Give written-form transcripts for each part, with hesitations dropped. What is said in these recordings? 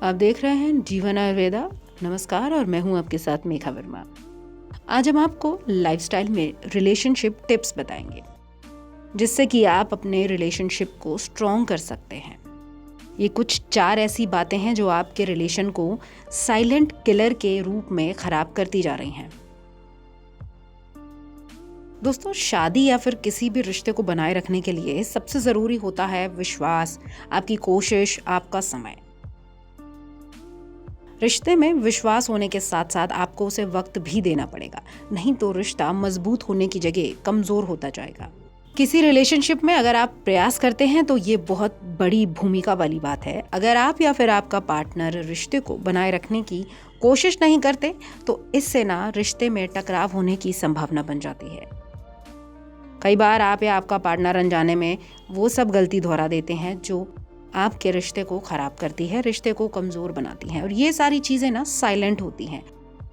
आप देख रहे हैं जीवन आयुर्वेदा। नमस्कार, और मैं हूं आपके साथ मेघा वर्मा। आज हम आपको लाइफस्टाइल में रिलेशनशिप टिप्स बताएंगे, जिससे कि आप अपने रिलेशनशिप को स्ट्रॉन्ग कर सकते हैं। ये कुछ 4 ऐसी बातें हैं जो आपके रिलेशन को साइलेंट किलर के रूप में खराब करती जा रही हैं। दोस्तों, शादी या फिर किसी भी रिश्ते को बनाए रखने के लिए सबसे ज़रूरी होता है विश्वास, आपकी कोशिश, आपका समय। रिश्ते में विश्वास होने के साथ साथ आपको उसे वक्त भी देना पड़ेगा, नहीं तो रिश्ता मजबूत होने की जगह कमज़ोर होता जाएगा। किसी रिलेशनशिप में अगर आप प्रयास करते हैं तो ये बहुत बड़ी भूमिका वाली बात है। अगर आप या फिर आपका पार्टनर रिश्ते को बनाए रखने की कोशिश नहीं करते तो इससे ना रिश्ते में टकराव होने की संभावना बन जाती है। कई बार आप या आपका पार्टनर अनजाने में वो सब गलती दोहरा देते हैं जो आपके रिश्ते को खराब करती है, रिश्ते को कमज़ोर बनाती हैं। और ये सारी चीज़ें ना साइलेंट होती हैं,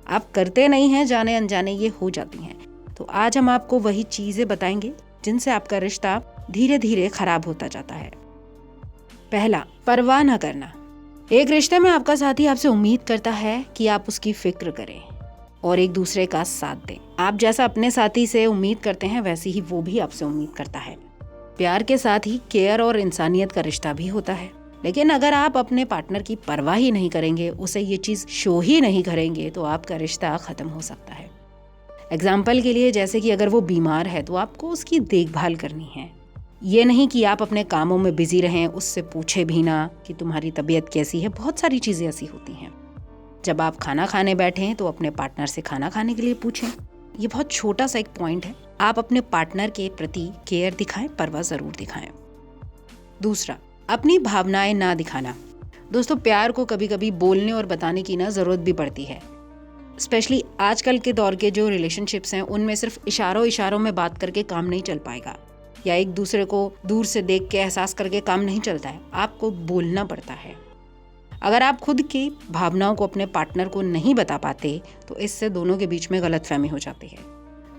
आप करते नहीं हैं, जाने अनजाने ये हो जाती हैं। तो आज हम आपको वही चीज़ें बताएंगे जिनसे आपका रिश्ता धीरे धीरे खराब होता जाता है। पहला, परवाह न करना। एक रिश्ते में आपका साथी आपसे उम्मीद करता है कि आप उसकी फिक्र करें और एक दूसरे का साथ दें। आप जैसा अपने साथी से उम्मीद करते हैं वैसी ही वो भी आपसे उम्मीद करता है। प्यार के साथ ही केयर और इंसानियत का रिश्ता भी होता है। लेकिन अगर आप अपने पार्टनर की परवाह ही नहीं करेंगे, उसे ये चीज़ शो ही नहीं करेंगे, तो आपका रिश्ता ख़त्म हो सकता है। एग्जाम्पल के लिए, जैसे कि अगर वो बीमार है तो आपको उसकी देखभाल करनी है। ये नहीं कि आप अपने कामों में बिजी रहें, उससे पूछे भी ना कि तुम्हारी तबीयत कैसी है। बहुत सारी चीज़ें ऐसी होती हैं। जब आप खाना खाने बैठें तो अपने पार्टनर से खाना खाने के लिए पूछें। ये बहुत छोटा सा एक पॉइंट है। आप अपने पार्टनर के प्रति केयर दिखाएं, परवाह जरूर दिखाएं। दूसरा, अपनी भावनाएं ना दिखाना। दोस्तों, प्यार को कभी कभी बोलने और बताने की ना जरूरत भी पड़ती है। स्पेशली आजकल के दौर के जो रिलेशनशिप्स हैं उनमें सिर्फ इशारों में बात करके काम नहीं चल पाएगा, या एक दूसरे को दूर से देख के एहसास करके काम नहीं चलता है। आपको बोलना पड़ता है। अगर आप खुद की भावनाओं को अपने पार्टनर को नहीं बता पाते तो इससे दोनों के बीच में गलतफहमी हो जाती है।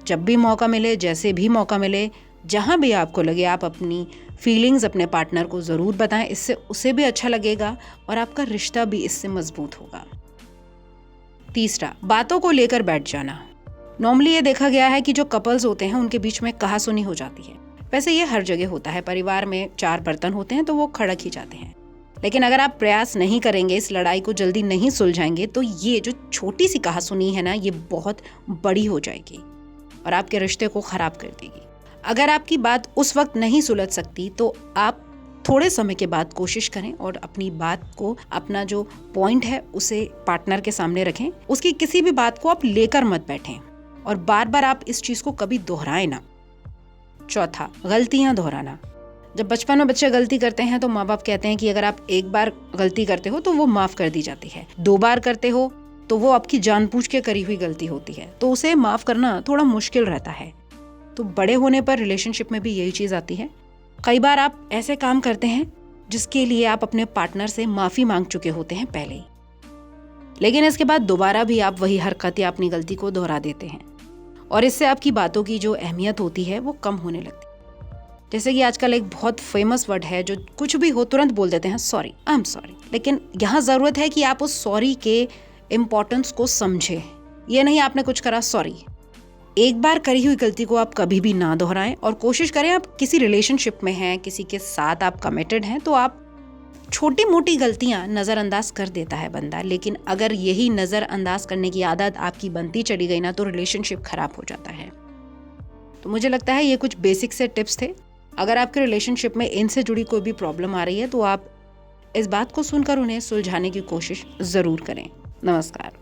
जब भी मौका मिले, जैसे भी मौका मिले, जहाँ भी आपको लगे, आप अपनी फीलिंग्स अपने पार्टनर को ज़रूर बताएं। इससे उसे भी अच्छा लगेगा और आपका रिश्ता भी इससे मजबूत होगा। तीसरा, बातों को लेकर बैठ जाना। नॉर्मली ये देखा गया है कि जो कपल्स होते हैं उनके बीच में कहासुनी हो जाती है। वैसे ये हर जगह होता है। परिवार में 4 बर्तन होते हैं तो वो खड़क ही जाते हैं। लेकिन अगर आप प्रयास नहीं करेंगे, इस लड़ाई को जल्दी नहीं सुलझाएंगे, तो ये जो छोटी सी कहासुनी है ना, ये बहुत बड़ी हो जाएगी और आपके रिश्ते को खराब कर देगी। अगर आपकी बात उस वक्त नहीं सुलझ सकती तो आप थोड़े समय के बाद कोशिश करें और अपनी बात को, अपना जो पॉइंट है उसे पार्टनर के सामने रखें। उसकी किसी भी बात को आप लेकर मत बैठें और बार बार आप इस चीज़ को कभी दोहराएं ना। चौथा, गलतियां दोहराना। जब बचपन में बच्चे गलती करते हैं तो माँ बाप कहते हैं कि अगर आप एक बार गलती करते हो तो वो माफ़ कर दी जाती है, 2 बार करते हो तो वो आपकी जानबूझ के करी हुई गलती होती है, तो उसे माफ़ करना थोड़ा मुश्किल रहता है। तो बड़े होने पर रिलेशनशिप में भी यही चीज़ आती है। कई बार आप ऐसे काम करते हैं जिसके लिए आप अपने पार्टनर से माफ़ी मांग चुके होते हैं पहले ही, लेकिन इसके बाद दोबारा भी आप वही हरकत या अपनी गलती को दोहरा देते हैं और इससे आपकी बातों की जो अहमियत होती है वो कम होने लगती है। जैसे कि आजकल एक बहुत फेमस वर्ड है, जो कुछ भी हो तुरंत बोल देते हैं, सॉरी, आई एम सॉरी। लेकिन यहाँ ज़रूरत है कि आप उस सॉरी के इम्पोर्टेंस को समझें। ये नहीं आपने कुछ करा, सॉरी। एक बार करी हुई गलती को आप कभी भी ना दोहराएं और कोशिश करें, आप किसी रिलेशनशिप में हैं, किसी के साथ आप कमिटेड हैं, तो आप छोटी मोटी गलतियां नज़रअंदाज कर देता है बंदा। लेकिन अगर यही नज़रअंदाज करने की आदत आपकी बनती चली गई ना, तो रिलेशनशिप खराब हो जाता है। तो मुझे लगता है ये कुछ बेसिक से टिप्स थे। अगर आपके रिलेशनशिप में इनसे जुड़ी कोई भी प्रॉब्लम आ रही है तो आप इस बात को सुनकर उन्हें सुलझाने की कोशिश ज़रूर करें। नमस्कार।